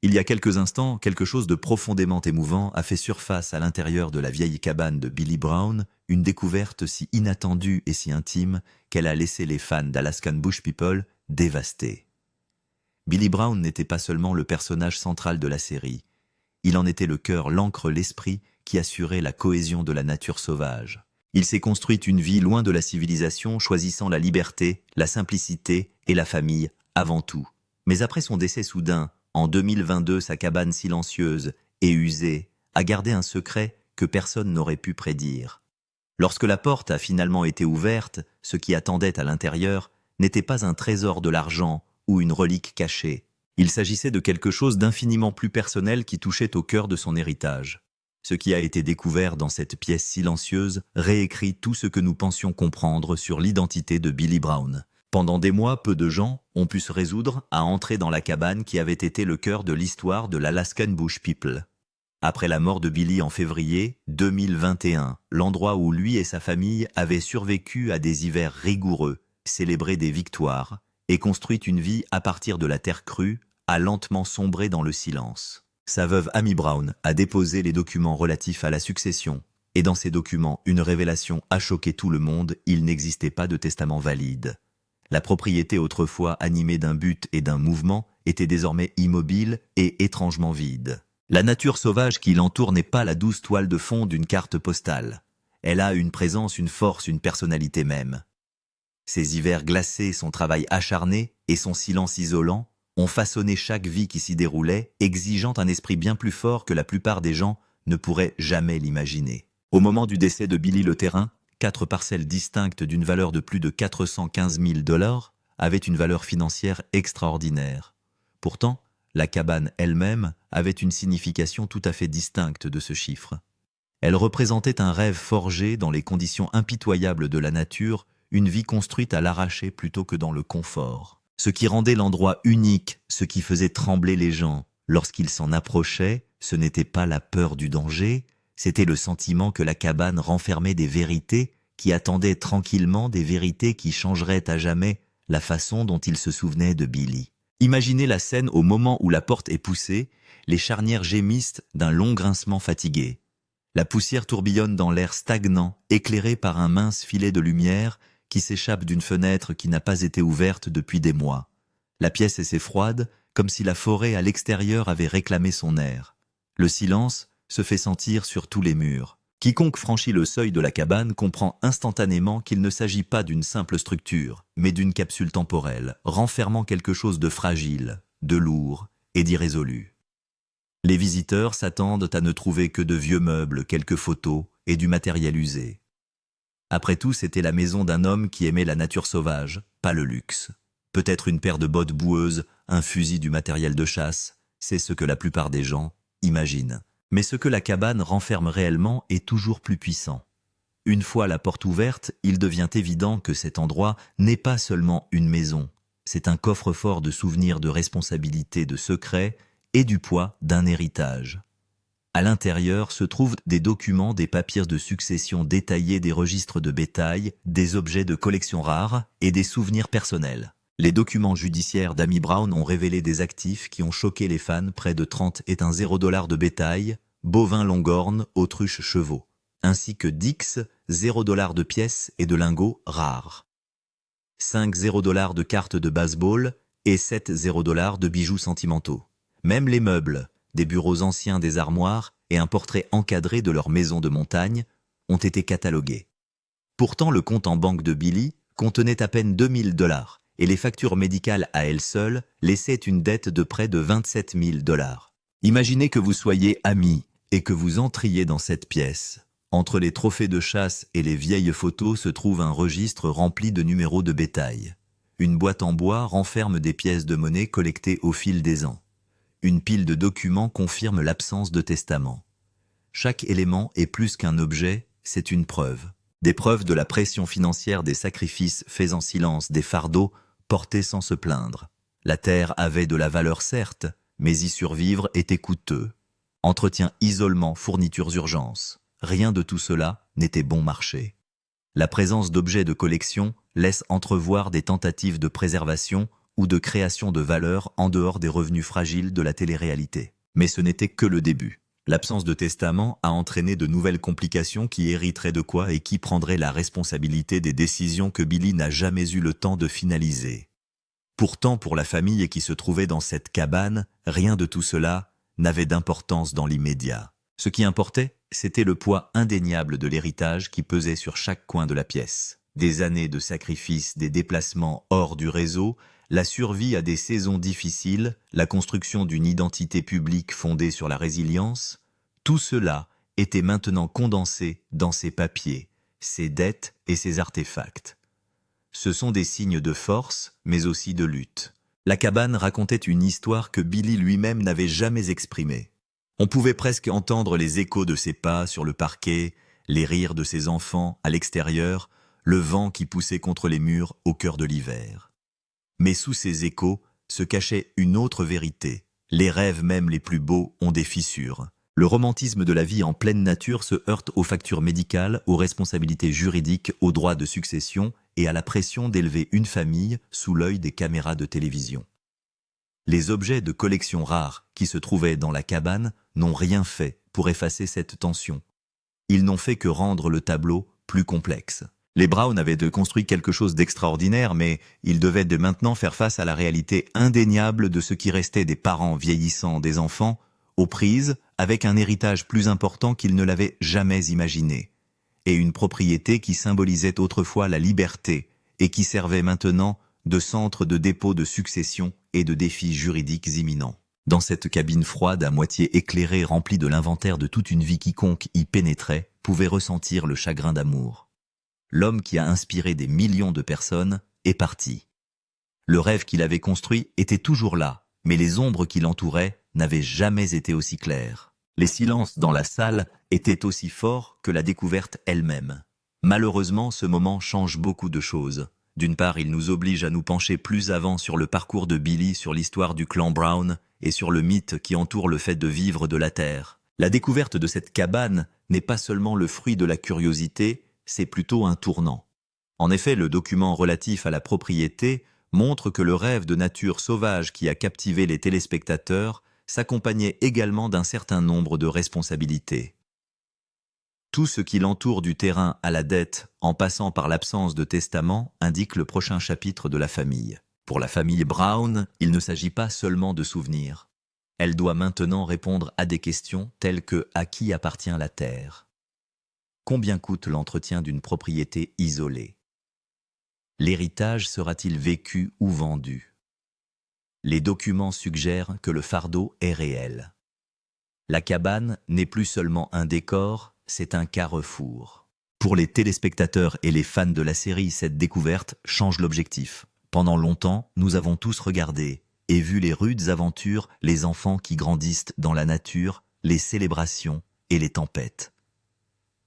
Il y a quelques instants, quelque chose de profondément émouvant a fait surface à l'intérieur de la vieille cabane de Billy Brown, une découverte si inattendue et si intime qu'elle a laissé les fans d'Alaskan Bush People dévastés. Billy Brown n'était pas seulement le personnage central de la série, il en était le cœur, l'encre, l'esprit qui assurait la cohésion de la nature sauvage. Il s'est construit une vie loin de la civilisation, choisissant la liberté, la simplicité et la famille avant tout. Mais après son décès soudain, en 2022, sa cabane silencieuse et usée a gardé un secret que personne n'aurait pu prédire. Lorsque la porte a finalement été ouverte, ce qui attendait à l'intérieur n'était pas un trésor de l'argent ou une relique cachée. Il s'agissait de quelque chose d'infiniment plus personnel qui touchait au cœur de son héritage. Ce qui a été découvert dans cette pièce silencieuse réécrit tout ce que nous pensions comprendre sur l'identité de Billy Brown. Pendant des mois, peu de gens ont pu se résoudre à entrer dans la cabane qui avait été le cœur de l'histoire de l'Alaskan Bush People. Après la mort de Billy en février 2021, l'endroit où lui et sa famille avaient survécu à des hivers rigoureux, célébré des victoires et construit une vie à partir de la terre crue, a lentement sombré dans le silence. Sa veuve Amy Brown a déposé les documents relatifs à la succession, et dans ces documents, une révélation a choqué tout le monde, il n'existait pas de testament valide. La propriété autrefois animée d'un but et d'un mouvement était désormais immobile et étrangement vide. La nature sauvage qui l'entoure n'est pas la douce toile de fond d'une carte postale. Elle a une présence, une force, une personnalité même. Ses hivers glacés, son travail acharné et son silence isolant ont façonné chaque vie qui s'y déroulait, exigeant un esprit bien plus fort que la plupart des gens ne pourraient jamais l'imaginer. Au moment du décès de Billy, le terrain, 4 parcelles distinctes d'une valeur de plus de 415 000 $, avaient une valeur financière extraordinaire. Pourtant, la cabane elle-même avait une signification tout à fait distincte de ce chiffre. Elle représentait un rêve forgé dans les conditions impitoyables de la nature, une vie construite à l'arraché plutôt que dans le confort. Ce qui rendait l'endroit unique, ce qui faisait trembler les gens, lorsqu'ils s'en approchaient, ce n'était pas la peur du danger, c'était le sentiment que la cabane renfermait des vérités qui attendaient tranquillement, des vérités qui changeraient à jamais la façon dont ils se souvenaient de Billy. Imaginez la scène au moment où la porte est poussée, les charnières gémissent d'un long grincement fatigué. La poussière tourbillonne dans l'air stagnant, éclairé par un mince filet de lumière qui s'échappe d'une fenêtre qui n'a pas été ouverte depuis des mois. La pièce est froide, comme si la forêt à l'extérieur avait réclamé son air. Le silence se fait sentir sur tous les murs. Quiconque franchit le seuil de la cabane comprend instantanément qu'il ne s'agit pas d'une simple structure, mais d'une capsule temporelle, renfermant quelque chose de fragile, de lourd et d'irrésolu. Les visiteurs s'attendent à ne trouver que de vieux meubles, quelques photos et du matériel usé. Après tout, c'était la maison d'un homme qui aimait la nature sauvage, pas le luxe. Peut-être une paire de bottes boueuses, un fusil, du matériel de chasse, c'est ce que la plupart des gens imaginent. Mais ce que la cabane renferme réellement est toujours plus puissant. Une fois la porte ouverte, il devient évident que cet endroit n'est pas seulement une maison. C'est un coffre-fort de souvenirs, de responsabilités, de secrets et du poids d'un héritage. À l'intérieur se trouvent des documents, des papiers de succession détaillés, des registres de bétail, des objets de collection rares et des souvenirs personnels. Les documents judiciaires d'Amy Brown ont révélé des actifs qui ont choqué les fans, près de 30 et un $0 de bétail, bovins longhorns, autruches, chevaux, ainsi que 10 $0 de pièces et de lingots rares, 5 $0 de cartes de baseball et 7 $0 de bijoux sentimentaux. Même les meubles, des bureaux anciens, des armoires et un portrait encadré de leur maison de montagne ont été catalogués. Pourtant, le compte en banque de Billy contenait à peine 2 000 $ et les factures médicales à elles seules laissaient une dette de près de 27 000 $. Imaginez que vous soyez amis et que vous entriez dans cette pièce. Entre les trophées de chasse et les vieilles photos se trouve un registre rempli de numéros de bétail. Une boîte en bois renferme des pièces de monnaie collectées au fil des ans. Une pile de documents confirme l'absence de testament. Chaque élément est plus qu'un objet, c'est une preuve. Des preuves de la pression financière, des sacrifices faits en silence, des fardeaux portés sans se plaindre. La terre avait de la valeur certes, mais y survivre était coûteux. Entretien, isolement, fournitures, urgences. Rien de tout cela n'était bon marché. La présence d'objets de collection laisse entrevoir des tentatives de préservation ou de création de valeur en dehors des revenus fragiles de la télé-réalité. Mais ce n'était que le début. L'absence de testament a entraîné de nouvelles complications qui hériteraient de quoi et qui prendraient la responsabilité des décisions que Billy n'a jamais eu le temps de finaliser. Pourtant, pour la famille qui se trouvait dans cette cabane, rien de tout cela n'avait d'importance dans l'immédiat. Ce qui importait, c'était le poids indéniable de l'héritage qui pesait sur chaque coin de la pièce. Des années de sacrifices, des déplacements hors du réseau, la survie à des saisons difficiles, la construction d'une identité publique fondée sur la résilience, tout cela était maintenant condensé dans ses papiers, ses dettes et ses artefacts. Ce sont des signes de force, mais aussi de lutte. La cabane racontait une histoire que Billy lui-même n'avait jamais exprimée. On pouvait presque entendre les échos de ses pas sur le parquet, les rires de ses enfants à l'extérieur, le vent qui poussait contre les murs au cœur de l'hiver. Mais sous ces échos se cachait une autre vérité. Les rêves même les plus beaux ont des fissures. Le romantisme de la vie en pleine nature se heurte aux factures médicales, aux responsabilités juridiques, aux droits de succession et à la pression d'élever une famille sous l'œil des caméras de télévision. Les objets de collection rares qui se trouvaient dans la cabane n'ont rien fait pour effacer cette tension. Ils n'ont fait que rendre le tableau plus complexe. Les Brown avaient construit quelque chose d'extraordinaire, mais ils devaient de maintenant faire face à la réalité indéniable de ce qui restait des parents vieillissants des enfants, aux prises avec un héritage plus important qu'ils ne l'avaient jamais imaginé, et une propriété qui symbolisait autrefois la liberté et qui servait maintenant de centre de dépôt de succession et de défis juridiques imminents. Dans cette cabine froide à moitié éclairée remplie de l'inventaire de toute une vie, quiconque y pénétrait pouvait ressentir le chagrin d'amour. L'homme qui a inspiré des millions de personnes est parti. Le rêve qu'il avait construit était toujours là, mais les ombres qui l'entouraient n'avaient jamais été aussi claires. Les silences dans la salle étaient aussi forts que la découverte elle-même. Malheureusement, ce moment change beaucoup de choses. D'une part, il nous oblige à nous pencher plus avant sur le parcours de Billy, sur l'histoire du clan Brown et sur le mythe qui entoure le fait de vivre de la terre. La découverte de cette cabane n'est pas seulement le fruit de la curiosité, c'est plutôt un tournant. En effet, le document relatif à la propriété montre que le rêve de nature sauvage qui a captivé les téléspectateurs s'accompagnait également d'un certain nombre de responsabilités. Tout ce qui l'entoure du terrain à la dette, en passant par l'absence de testament, indique le prochain chapitre de la famille. Pour la famille Brown, il ne s'agit pas seulement de souvenirs. Elle doit maintenant répondre à des questions telles que « à qui appartient la terre ?» Combien coûte l'entretien d'une propriété isolée? L'héritage sera-t-il vécu ou vendu? Les documents suggèrent que le fardeau est réel. La cabane n'est plus seulement un décor, c'est un carrefour. Pour les téléspectateurs et les fans de la série, cette découverte change l'objectif. Pendant longtemps, nous avons tous regardé et vu les rudes aventures, les enfants qui grandissent dans la nature, les célébrations et les tempêtes.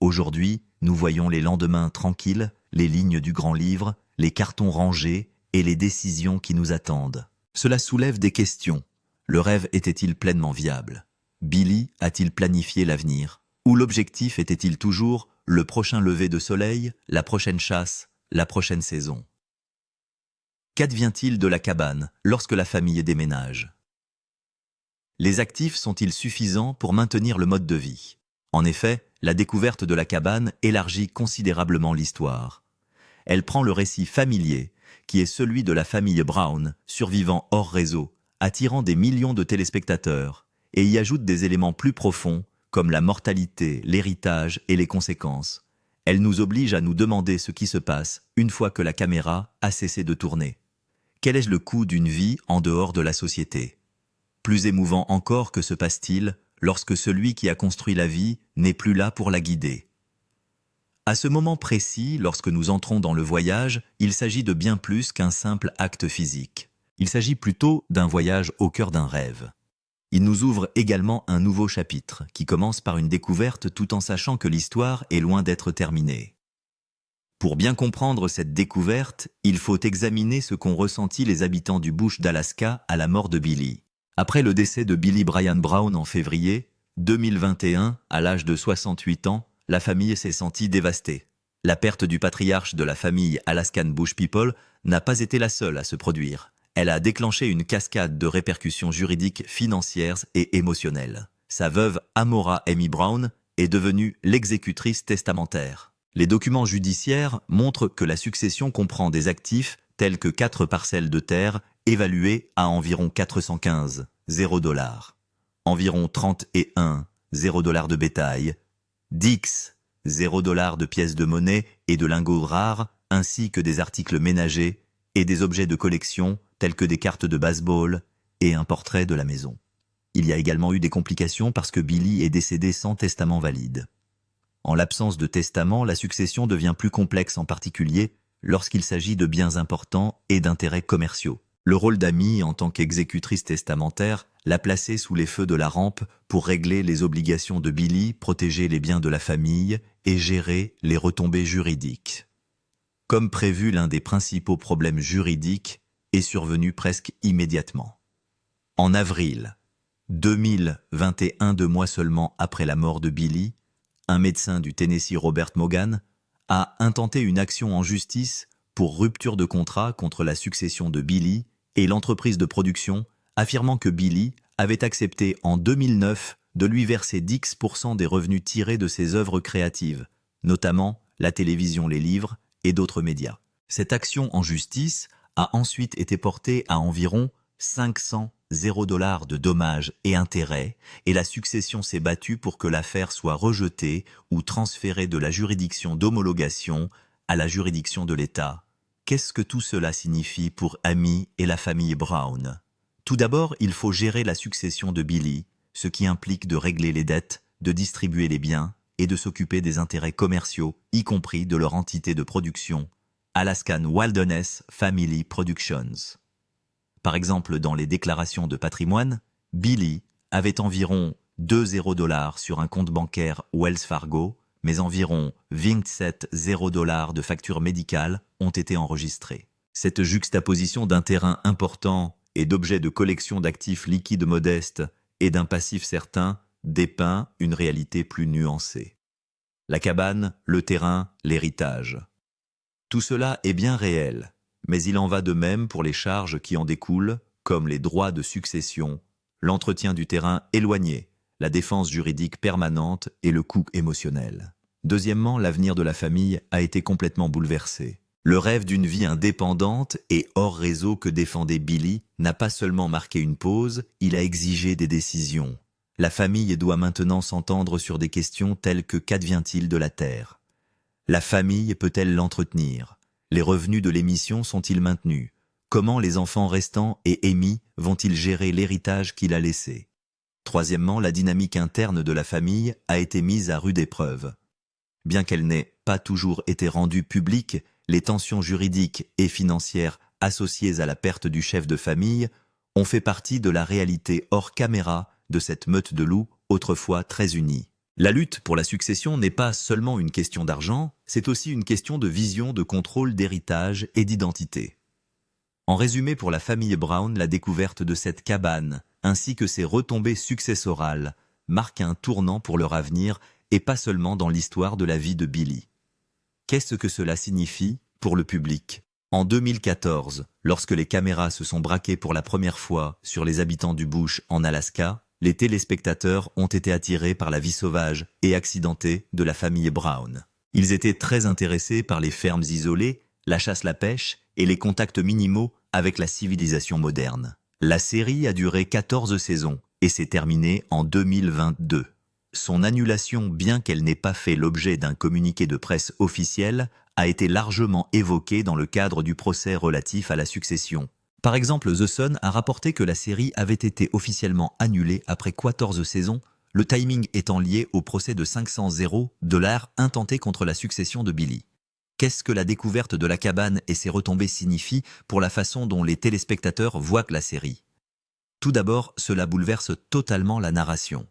Aujourd'hui, nous voyons les lendemains tranquilles, les lignes du grand livre, les cartons rangés et les décisions qui nous attendent. Cela soulève des questions. Le rêve était-il pleinement viable? Billy a-t-il planifié l'avenir? Ou l'objectif était-il toujours le prochain lever de soleil, la prochaine chasse, la prochaine saison? Qu'advient-il de la cabane lorsque la famille déménage? Les actifs sont-ils suffisants pour maintenir le mode de vie? En effet, la découverte de la cabane élargit considérablement l'histoire. Elle prend le récit familier, qui est celui de la famille Brown, survivant hors réseau, attirant des millions de téléspectateurs, et y ajoute des éléments plus profonds, comme la mortalité, l'héritage et les conséquences. Elle nous oblige à nous demander ce qui se passe une fois que la caméra a cessé de tourner. Quel est le coût d'une vie en dehors de la société? Plus émouvant encore, que se passe-t-il lorsque celui qui a construit la vie n'est plus là pour la guider? À ce moment précis, lorsque nous entrons dans le voyage, il s'agit de bien plus qu'un simple acte physique. Il s'agit plutôt d'un voyage au cœur d'un rêve. Il nous ouvre également un nouveau chapitre, qui commence par une découverte tout en sachant que l'histoire est loin d'être terminée. Pour bien comprendre cette découverte, il faut examiner ce qu'ont ressenti les habitants du bush d'Alaska à la mort de Billy. Après le décès de Billy Brian Brown en février 2021, à l'âge de 68 ans, la famille s'est sentie dévastée. La perte du patriarche de la famille Alaskan Bush People n'a pas été la seule à se produire. Elle a déclenché une cascade de répercussions juridiques, financières et émotionnelles. Sa veuve, Amora Amy Brown, est devenue l'exécutrice testamentaire. Les documents judiciaires montrent que la succession comprend des actifs tels que 4 parcelles de terre évaluées à environ 415 $, environ 31 $, de bétail, 10 $, de pièces de monnaie et de lingots rares, ainsi que des articles ménagers et des objets de collection tels que des cartes de baseball et un portrait de la maison. Il y a également eu des complications parce que Billy est décédé sans testament valide. En l'absence de testament, la succession devient plus complexe, en particulier lorsqu'il s'agit de biens importants et d'intérêts commerciaux. Le rôle d'Amy en tant qu'exécutrice testamentaire l'a placée sous les feux de la rampe pour régler les obligations de Billy, protéger les biens de la famille et gérer les retombées juridiques. Comme prévu, l'un des principaux problèmes juridiques est survenu presque immédiatement. En avril 2021, 2 mois seulement après la mort de Billy, un médecin du Tennessee, Robert Mogan, a intenté une action en justice pour rupture de contrat contre la succession de Billy et l'entreprise de production, affirmant que Billy avait accepté en 2009 de lui verser 10% des revenus tirés de ses œuvres créatives, notamment la télévision, les livres et d'autres médias. Cette action en justice a ensuite été portée à environ 500 $, de dommages et intérêts, et la succession s'est battue pour que l'affaire soit rejetée ou transférée de la juridiction d'homologation à la juridiction de l'État. Qu'est-ce que tout cela signifie pour Amy et la famille Brown? Tout d'abord, il faut gérer la succession de Billy, ce qui implique de régler les dettes, de distribuer les biens et de s'occuper des intérêts commerciaux, y compris de leur entité de production, Alaskan Wilderness Family Productions. Par exemple, dans les déclarations de patrimoine, Billy avait environ 2 $, sur un compte bancaire Wells Fargo, mais environ 27 $, de factures médicales ont été enregistrées. Cette juxtaposition d'un terrain important et d'objets de collection d'actifs liquides modestes et d'un passif certain dépeint une réalité plus nuancée. La cabane, le terrain, l'héritage. Tout cela est bien réel, mais il en va de même pour les charges qui en découlent, comme les droits de succession, l'entretien du terrain éloigné, la défense juridique permanente et le coût émotionnel. Deuxièmement, l'avenir de la famille a été complètement bouleversé. Le rêve d'une vie indépendante et hors réseau que défendait Billy n'a pas seulement marqué une pause, il a exigé des décisions. La famille doit maintenant s'entendre sur des questions telles que qu'advient-il de la terre? La famille peut-elle l'entretenir? Les revenus de l'émission sont-ils maintenus? Comment les enfants restants et Amy vont-ils gérer l'héritage qu'il a laissé? Troisièmement, la dynamique interne de la famille a été mise à rude épreuve. Bien qu'elle n'ait pas toujours été rendue publique, les tensions juridiques et financières associées à la perte du chef de famille ont fait partie de la réalité hors caméra de cette meute de loups autrefois très unie. La lutte pour la succession n'est pas seulement une question d'argent, c'est aussi une question de vision, de contrôle, d'héritage et d'identité. En résumé, pour la famille Brown, la découverte de cette cabane, ainsi que ses retombées successorales, marque un tournant pour leur avenir et pas seulement dans l'histoire de la vie de Billy. Qu'est-ce que cela signifie pour le public? En 2014, lorsque les caméras se sont braquées pour la première fois sur les habitants du bush en Alaska, les téléspectateurs ont été attirés par la vie sauvage et accidentée de la famille Brown. Ils étaient très intéressés par les fermes isolées, la chasse, la pêche et les contacts minimaux avec la civilisation moderne. La série a duré 14 saisons et s'est terminée en 2022. Son annulation, bien qu'elle n'ait pas fait l'objet d'un communiqué de presse officiel, a été largement évoquée dans le cadre du procès relatif à la succession. Par exemple, The Sun a rapporté que la série avait été officiellement annulée après 14 saisons, le timing étant lié au procès de 500 $ intenté contre la succession de Billy. Qu'est-ce que la découverte de la cabane et ses retombées signifient pour la façon dont les téléspectateurs voient la série? Tout d'abord, cela bouleverse totalement la narration.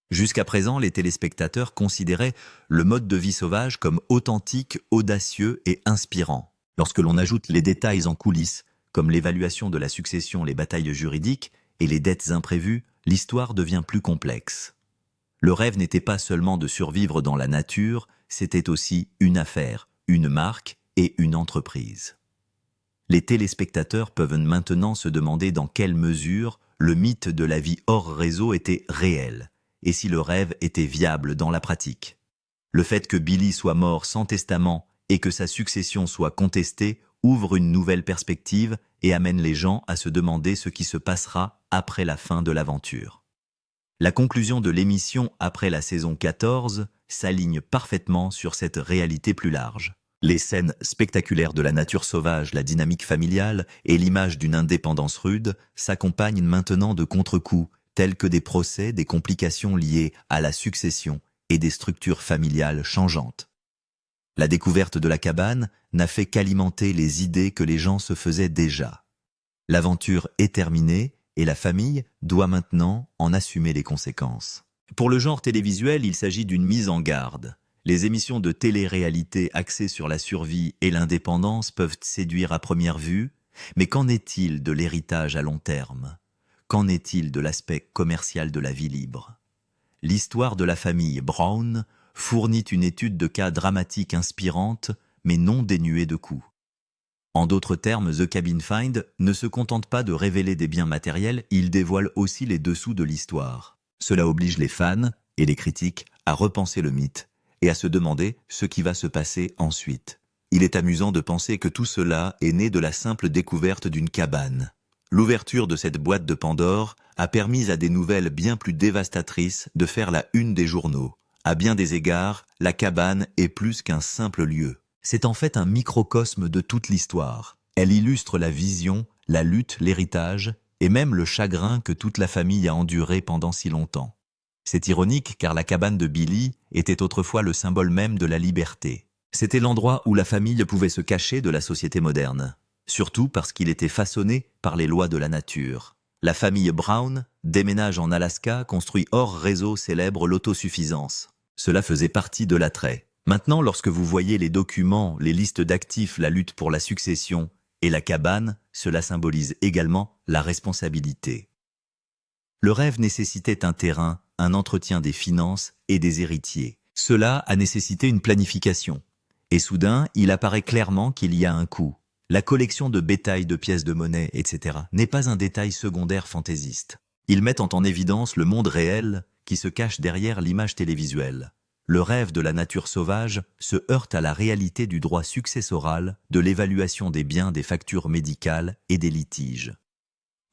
Jusqu'à présent, les téléspectateurs considéraient le mode de vie sauvage comme authentique, audacieux et inspirant. Lorsque l'on ajoute les détails en coulisses, comme l'évaluation de la succession, les batailles juridiques et les dettes imprévues, l'histoire devient plus complexe. Le rêve n'était pas seulement de survivre dans la nature, c'était aussi une affaire, une marque et une entreprise. Les téléspectateurs peuvent maintenant se demander dans quelle mesure le mythe de la vie hors réseau était réel, et si le rêve était viable dans la pratique. Le fait que Billy soit mort sans testament et que sa succession soit contestée ouvre une nouvelle perspective et amène les gens à se demander ce qui se passera après la fin de l'aventure. La conclusion de l'émission après la saison 14 s'aligne parfaitement sur cette réalité plus large. Les scènes spectaculaires de la nature sauvage, la dynamique familiale et l'image d'une indépendance rude s'accompagnent maintenant de contre-coups tels que des procès, des complications liées à la succession et des structures familiales changeantes. La découverte de la cabane n'a fait qu'alimenter les idées que les gens se faisaient déjà. L'aventure est terminée et la famille doit maintenant en assumer les conséquences. Pour le genre télévisuel, il s'agit d'une mise en garde. Les émissions de télé-réalité axées sur la survie et l'indépendance peuvent séduire à première vue, mais qu'en est-il de l'héritage à long terme? Qu'en est-il de l'aspect commercial de la vie libre? L'histoire de la famille Brown fournit une étude de cas dramatique inspirante, mais non dénuée de coûts. En d'autres termes, The Cabin Find ne se contente pas de révéler des biens matériels, il dévoile aussi les dessous de l'histoire. Cela oblige les fans et les critiques à repenser le mythe et à se demander ce qui va se passer ensuite. Il est amusant de penser que tout cela est né de la simple découverte d'une cabane. L'ouverture de cette boîte de Pandore a permis à des nouvelles bien plus dévastatrices de faire la une des journaux. À bien des égards, la cabane est plus qu'un simple lieu. C'est en fait un microcosme de toute l'histoire. Elle illustre la vision, la lutte, l'héritage et même le chagrin que toute la famille a enduré pendant si longtemps. C'est ironique car la cabane de Billy était autrefois le symbole même de la liberté. C'était l'endroit où la famille pouvait se cacher de la société moderne, surtout parce qu'il était façonné par les lois de la nature. La famille Brown déménage en Alaska, construit hors réseau, célèbre l'autosuffisance. Cela faisait partie de l'attrait. Maintenant, lorsque vous voyez les documents, les listes d'actifs, la lutte pour la succession et la cabane, cela symbolise également la responsabilité. Le rêve nécessitait un terrain, un entretien des finances et des héritiers. Cela a nécessité une planification. Et soudain, il apparaît clairement qu'il y a un coût. La collection de bétail, de pièces de monnaie, etc. n'est pas un détail secondaire fantaisiste. Ils mettent en évidence le monde réel qui se cache derrière l'image télévisuelle. Le rêve de la nature sauvage se heurte à la réalité du droit successoral, de l'évaluation des biens, des factures médicales et des litiges.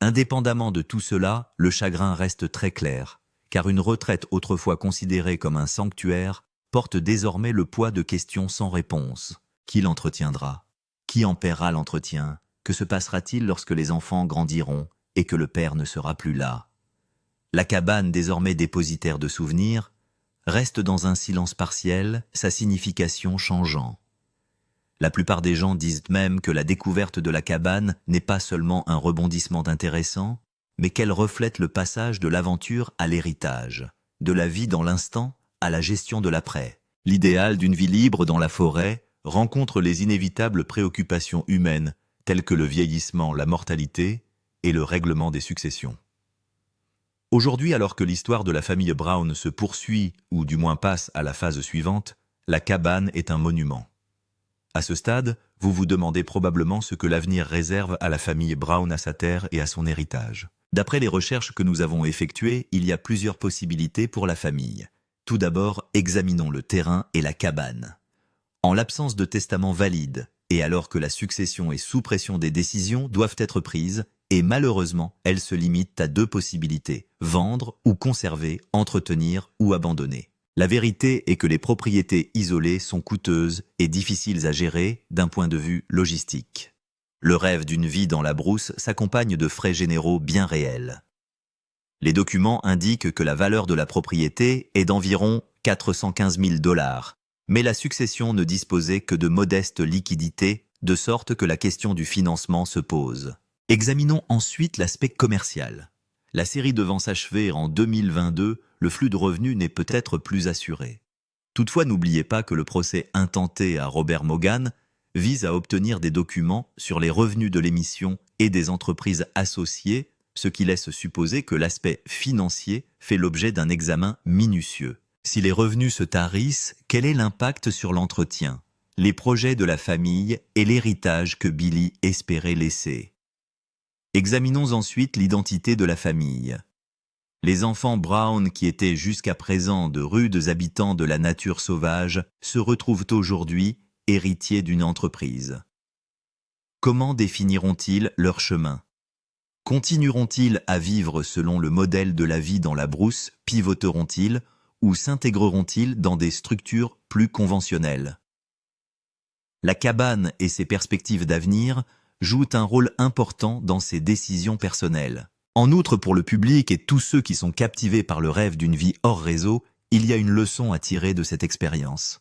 Indépendamment de tout cela, le chagrin reste très clair, car une retraite autrefois considérée comme un sanctuaire porte désormais le poids de questions sans réponse. Qui l'entretiendra ? Qui en paiera l'entretien? Que se passera-t-il lorsque les enfants grandiront et que le père ne sera plus là? La cabane, désormais dépositaire de souvenirs, reste dans un silence partiel, sa signification changeant. La plupart des gens disent même que la découverte de la cabane n'est pas seulement un rebondissement intéressant, mais qu'elle reflète le passage de l'aventure à l'héritage, de la vie dans l'instant à la gestion de l'après. L'idéal d'une vie libre dans la forêt rencontre les inévitables préoccupations humaines telles que le vieillissement, la mortalité et le règlement des successions. Aujourd'hui, alors que l'histoire de la famille Brown se poursuit, ou du moins passe à la phase suivante, la cabane est un monument. À ce stade, vous vous demandez probablement ce que l'avenir réserve à la famille Brown, à sa terre et à son héritage. D'après les recherches que nous avons effectuées, il y a plusieurs possibilités pour la famille. Tout d'abord, examinons le terrain et la cabane. En l'absence de testament valide, et alors que la succession est sous pression, des décisions doivent être prises, et malheureusement, elles se limitent à deux possibilités, vendre ou conserver, entretenir ou abandonner. La vérité est que les propriétés isolées sont coûteuses et difficiles à gérer d'un point de vue logistique. Le rêve d'une vie dans la brousse s'accompagne de frais généraux bien réels. Les documents indiquent que la valeur de la propriété est d'environ 415 000 $, mais la succession ne disposait que de modestes liquidités, de sorte que la question du financement se pose. Examinons ensuite l'aspect commercial. La série devant s'achever en 2022, le flux de revenus n'est peut-être plus assuré. Toutefois, n'oubliez pas que le procès intenté à Robert Mogan vise à obtenir des documents sur les revenus de l'émission et des entreprises associées, ce qui laisse supposer que l'aspect financier fait l'objet d'un examen minutieux. Si les revenus se tarissent, quel est l'impact sur l'entretien? les projets de la famille et l'héritage que Billy espérait laisser. Examinons ensuite l'identité de la famille. Les enfants Brown, qui étaient jusqu'à présent de rudes habitants de la nature sauvage, se retrouvent aujourd'hui héritiers d'une entreprise. Comment définiront-ils leur chemin? Continueront-ils à vivre selon le modèle de la vie dans la brousse, pivoteront-ils, ou s'intégreront-ils dans des structures plus conventionnelles? La cabane et ses perspectives d'avenir jouent un rôle important dans ces décisions personnelles. En outre, pour le public et tous ceux qui sont captivés par le rêve d'une vie hors réseau, il y a une leçon à tirer de cette expérience.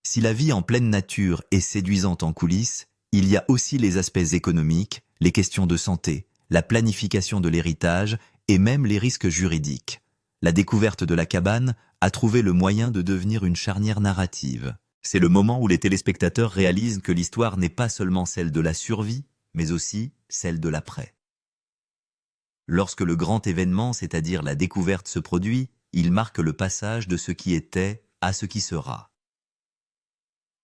Si la vie en pleine nature est séduisante en coulisses, il y a aussi les aspects économiques, les questions de santé, la planification de l'héritage et même les risques juridiques. La découverte de la cabane a trouvé le moyen de devenir une charnière narrative. C'est le moment où les téléspectateurs réalisent que l'histoire n'est pas seulement celle de la survie, mais aussi celle de l'après. Lorsque le grand événement, c'est-à-dire la découverte, se produit, il marque le passage de ce qui était à ce qui sera.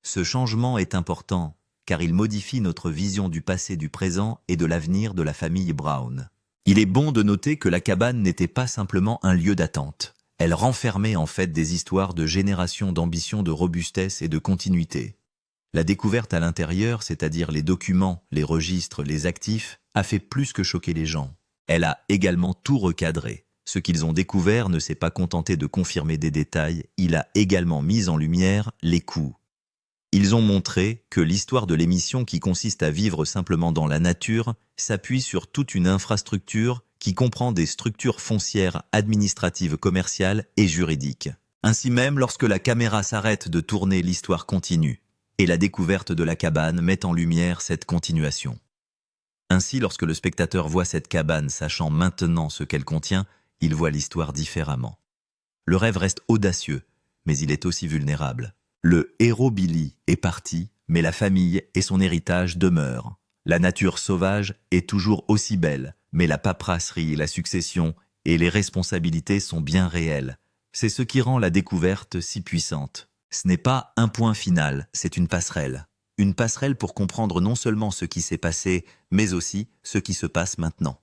Ce changement est important, car il modifie notre vision du passé, du présent et de l'avenir de la famille Brown. Il est bon de noter que la cabane n'était pas simplement un lieu d'attente. Elle renfermait en fait des histoires de générations d'ambition, de robustesse et de continuité. La découverte à l'intérieur, c'est-à-dire les documents, les registres, les actifs, a fait plus que choquer les gens. Elle a également tout recadré. Ce qu'ils ont découvert ne s'est pas contenté de confirmer des détails, il a également mis en lumière les coûts. Ils ont montré que l'histoire de l'émission, qui consiste à vivre simplement dans la nature, s'appuie sur toute une infrastructure qui comprend des structures foncières, administratives, commerciales et juridiques. Ainsi même, lorsque la caméra s'arrête de tourner, l'histoire continue, et la découverte de la cabane met en lumière cette continuation. Ainsi, lorsque le spectateur voit cette cabane, sachant maintenant ce qu'elle contient, il voit l'histoire différemment. Le rêve reste audacieux, mais il est aussi vulnérable. Le héros Billy est parti, mais la famille et son héritage demeurent. La nature sauvage est toujours aussi belle, mais la paperasserie, la succession et les responsabilités sont bien réelles. C'est ce qui rend la découverte si puissante. Ce n'est pas un point final, c'est une passerelle. Une passerelle pour comprendre non seulement ce qui s'est passé, mais aussi ce qui se passe maintenant.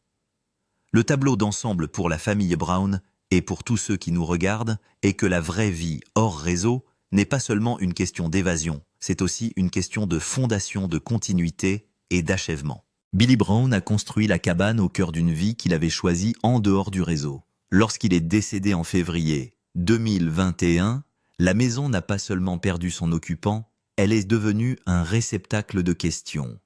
Le tableau d'ensemble pour la famille Brown et pour tous ceux qui nous regardent est que la vraie vie hors réseau n'est pas seulement une question d'évasion, c'est aussi une question de fondation, de continuité et d'achèvement. Billy Brown a construit la cabane au cœur d'une vie qu'il avait choisie en dehors du réseau. Lorsqu'il est décédé en février 2021, la maison n'a pas seulement perdu son occupant, elle est devenue un réceptacle de questions.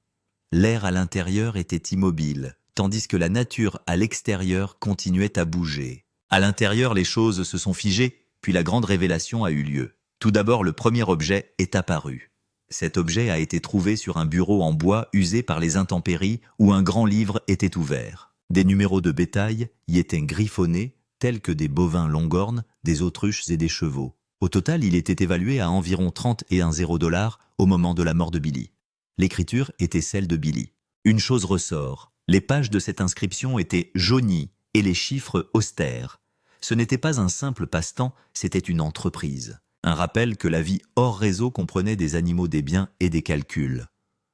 L'air à l'intérieur était immobile, tandis que la nature à l'extérieur continuait à bouger. À l'intérieur, les choses se sont figées, puis la grande révélation a eu lieu. Tout d'abord, le premier objet est apparu. Cet objet a été trouvé sur un bureau en bois usé par les intempéries où un grand livre était ouvert. Des numéros de bétail y étaient griffonnés, tels que des bovins longhorns, des autruches et des chevaux. Au total, il était évalué à environ 31 $, au moment de la mort de Billy. L'écriture était celle de Billy. Une chose ressort, les pages de cette inscription étaient jaunies et les chiffres austères. Ce n'était pas un simple passe-temps, c'était une entreprise. Un rappel que la vie hors réseau comprenait des animaux, des biens et des calculs.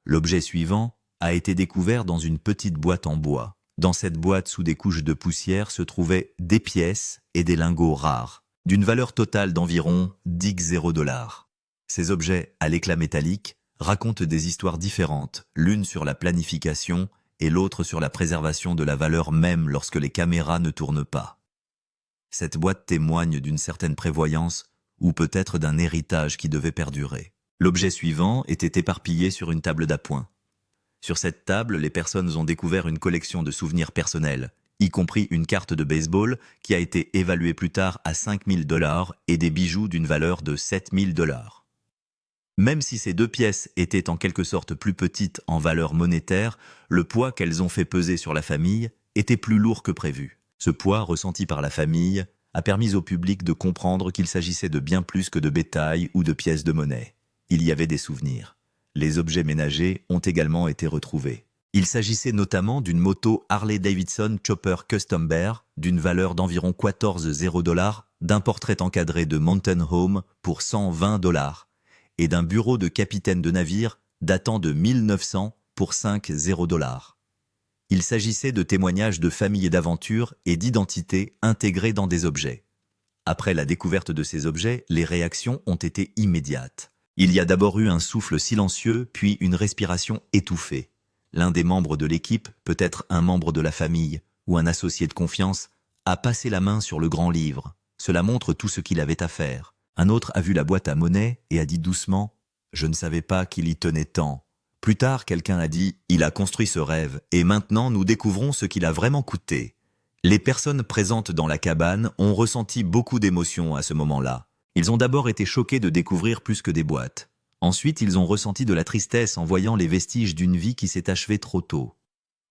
L'objet suivant a été découvert dans une petite boîte en bois. Dans cette boîte, sous des couches de poussière, se trouvaient des pièces et des lingots rares, d'une valeur totale d'environ 10 $. Ces objets à l'éclat métallique racontent des histoires différentes, l'une sur la planification et l'autre sur la préservation de la valeur même lorsque les caméras ne tournent pas. Cette boîte témoigne d'une certaine prévoyance ou peut-être d'un héritage qui devait perdurer. L'objet suivant était éparpillé sur une table d'appoint. Sur cette table, les personnes ont découvert une collection de souvenirs personnels, y compris une carte de baseball qui a été évaluée plus tard à 5 000 $ et des bijoux d'une valeur de 7 000 $. Même si ces deux pièces étaient en quelque sorte plus petites en valeur monétaire, le poids qu'elles ont fait peser sur la famille était plus lourd que prévu. Ce poids ressenti par la famille a permis au public de comprendre qu'il s'agissait de bien plus que de bétail ou de pièces de monnaie. Il y avait des souvenirs. Les objets ménagers ont également été retrouvés. Il s'agissait notamment d'une moto Harley-Davidson Chopper Custom Bear d'une valeur d'environ 14 $, d'un portrait encadré de Mountain Home pour 120 $, et d'un bureau de capitaine de navire datant de 1900 pour 5,0 $. Il s'agissait de témoignages de familles et d'aventures et d'identités intégrés dans des objets. Après la découverte de ces objets, les réactions ont été immédiates. Il y a d'abord eu un souffle silencieux, puis une respiration étouffée. L'un des membres de l'équipe, peut-être un membre de la famille ou un associé de confiance, a passé la main sur le grand livre. Cela montre tout ce qu'il avait à faire. Un autre a vu la boîte à monnaie et a dit doucement « Je ne savais pas qu'il y tenait tant ». Plus tard, quelqu'un a dit « Il a construit ce rêve et maintenant nous découvrons ce qu'il a vraiment coûté ». Les personnes présentes dans la cabane ont ressenti beaucoup d'émotions à ce moment-là. Ils ont d'abord été choqués de découvrir plus que des boîtes. Ensuite, ils ont ressenti de la tristesse en voyant les vestiges d'une vie qui s'est achevée trop tôt.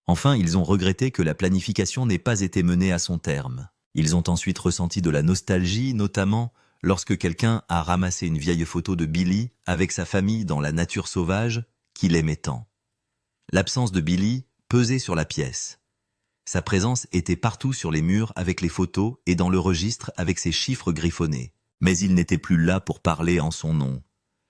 Enfin, ils ont regretté que la planification n'ait pas été menée à son terme. Ils ont ensuite ressenti de la nostalgie, notamment lorsque quelqu'un a ramassé une vieille photo de Billy avec sa famille dans la nature sauvage qu'il aimait tant. L'absence de Billy pesait sur la pièce. Sa présence était partout sur les murs avec les photos et dans le registre avec ses chiffres griffonnés. Mais il n'était plus là pour parler en son nom.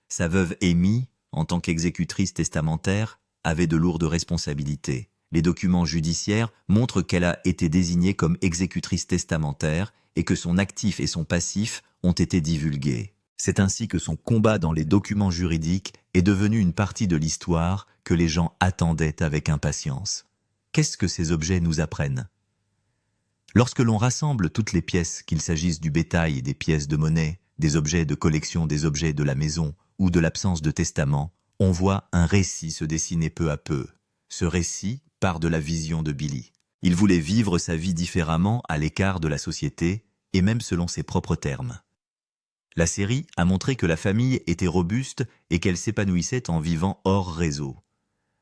Sa veuve Amy, en tant qu'exécutrice testamentaire, avait de lourdes responsabilités. Les documents judiciaires montrent qu'elle a été désignée comme exécutrice testamentaire et que son actif et son passif ont été divulgués. C'est ainsi que son combat dans les documents juridiques est devenu une partie de l'histoire que les gens attendaient avec impatience. Qu'est-ce que ces objets nous apprennent? Lorsque l'on rassemble toutes les pièces, qu'il s'agisse du bétail et des pièces de monnaie, des objets de collection, des objets de la maison ou de l'absence de testament, on voit un récit se dessiner peu à peu. Ce récit part de la vision de Billy. Il voulait vivre sa vie différemment à l'écart de la société et même selon ses propres termes. La série a montré que la famille était robuste et qu'elle s'épanouissait en vivant hors réseau.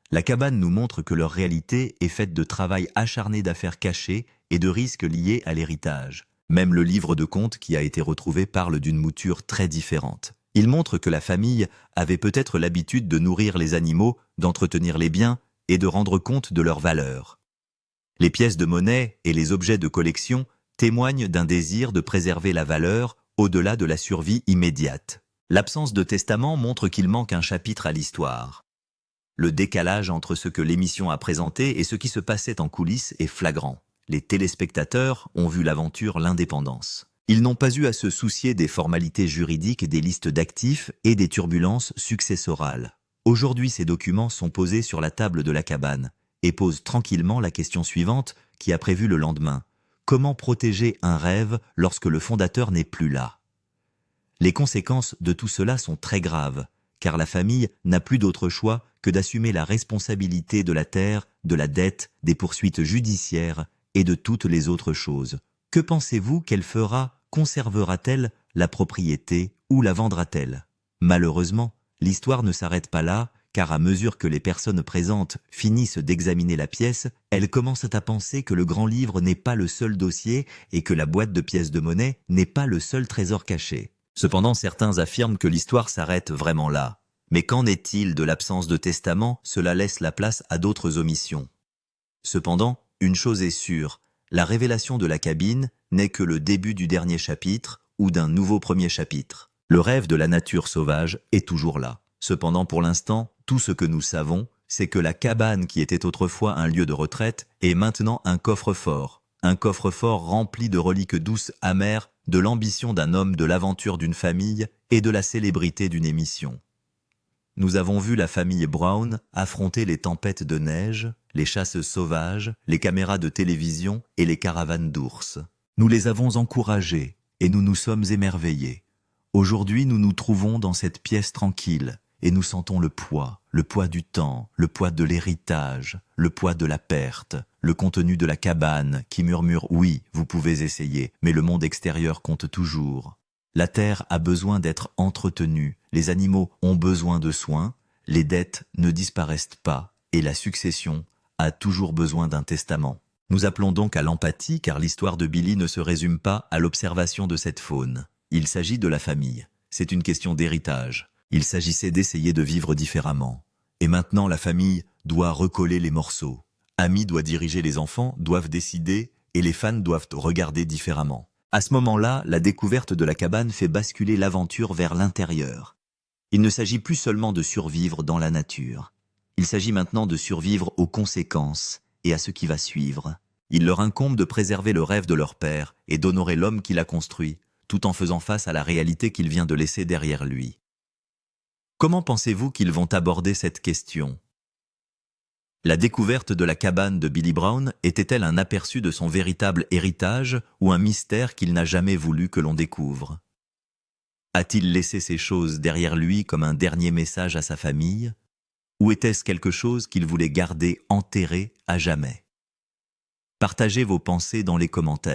La cabane nous montre que leur réalité est faite de travail acharné d'affaires cachées et de risques liés à l'héritage. Même le livre de contes qui a été retrouvé parle d'une mouture très différente. Il montre que la famille avait peut-être l'habitude de nourrir les animaux, d'entretenir les biens et de rendre compte de leurs valeurs. Les pièces de monnaie et les objets de collection témoignent d'un désir de préserver la valeur au-delà de la survie immédiate. L'absence de testament montre qu'il manque un chapitre à l'histoire. Le décalage entre ce que l'émission a présenté et ce qui se passait en coulisses est flagrant. Les téléspectateurs ont vu l'aventure l'indépendance. Ils n'ont pas eu à se soucier des formalités juridiques, des listes d'actifs et des turbulences successorales. Aujourd'hui, ces documents sont posés sur la table de la cabane et posent tranquillement la question suivante qui a prévu le lendemain. Comment protéger un rêve lorsque le fondateur n'est plus là? Les conséquences de tout cela sont très graves, car la famille n'a plus d'autre choix que d'assumer la responsabilité de la terre, de la dette, des poursuites judiciaires et de toutes les autres choses. Que pensez-vous qu'elle fera? Conservera-t-elle la propriété ou la vendra-t-elle? Malheureusement, l'histoire ne s'arrête pas là, car à mesure que les personnes présentes finissent d'examiner la pièce, elles commencent à penser que le grand livre n'est pas le seul dossier et que la boîte de pièces de monnaie n'est pas le seul trésor caché. Cependant, certains affirment que l'histoire s'arrête vraiment là. Mais qu'en est-il de l'absence de testament? Cela laisse la place à d'autres omissions. Cependant, une chose est sûre, la révélation de la cabine n'est que le début du dernier chapitre ou d'un nouveau premier chapitre. Le rêve de la nature sauvage est toujours là. Cependant, pour l'instant, tout ce que nous savons, c'est que la cabane qui était autrefois un lieu de retraite est maintenant un coffre-fort. Un coffre-fort rempli de reliques douces amères, de l'ambition d'un homme, de l'aventure d'une famille et de la célébrité d'une émission. Nous avons vu la famille Brown affronter les tempêtes de neige, les chasses sauvages, les caméras de télévision et les caravanes d'ours. Nous les avons encouragés et nous nous sommes émerveillés. Aujourd'hui, nous nous trouvons dans cette pièce tranquille et nous sentons le poids du temps, le poids de l'héritage, le poids de la perte, le contenu de la cabane qui murmure « Oui, vous pouvez essayer, mais le monde extérieur compte toujours ». La terre a besoin d'être entretenue, les animaux ont besoin de soins, les dettes ne disparaissent pas et la succession a toujours besoin d'un testament. Nous appelons donc à l'empathie car l'histoire de Billy ne se résume pas à l'observation de cette faune. Il s'agit de la famille, c'est une question d'héritage. Il s'agissait d'essayer de vivre différemment. Et maintenant la famille doit recoller les morceaux. Amy doit diriger les enfants, doivent décider et les fans doivent regarder différemment. À ce moment-là, la découverte de la cabane fait basculer l'aventure vers l'intérieur. Il ne s'agit plus seulement de survivre dans la nature. Il s'agit maintenant de survivre aux conséquences et à ce qui va suivre. Il leur incombe de préserver le rêve de leur père et d'honorer l'homme qui l'a construit, tout en faisant face à la réalité qu'il vient de laisser derrière lui. Comment pensez-vous qu'ils vont aborder cette question? La découverte de la cabane de Billy Brown était-elle un aperçu de son véritable héritage ou un mystère qu'il n'a jamais voulu que l'on découvre? A-t-il laissé ces choses derrière lui comme un dernier message à sa famille? Ou était-ce quelque chose qu'il voulait garder enterré à jamais? Partagez vos pensées dans les commentaires.